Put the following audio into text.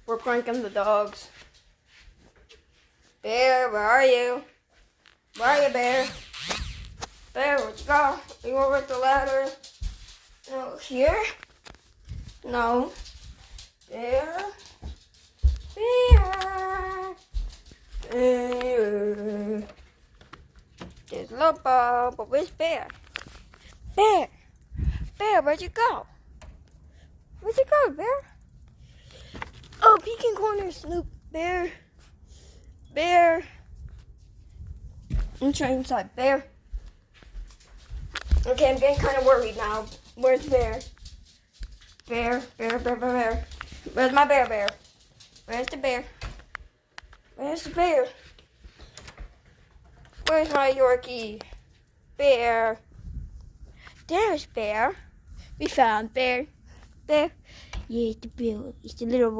We're pranking the dogs. Bear, where are you? Where are you, Bear? Bear, where'd you go? Are you over at the ladder? No, here? No. Bear? Bear? Bear? There's Lobo, but where's Bear? Bear! Bear, where'd you go? Where'd you go, Bear? Oh, peeking corner, Snoop. Bear. Bear. I'm trying inside. Bear. Okay, I'm getting kind of worried now. Where's Bear? Bear. Where's my bear? Where's the bear? Where's the bear? Where's my Yorkie? Bear. There's Bear. We found Bear. Bear. Yeah, it's the little boy.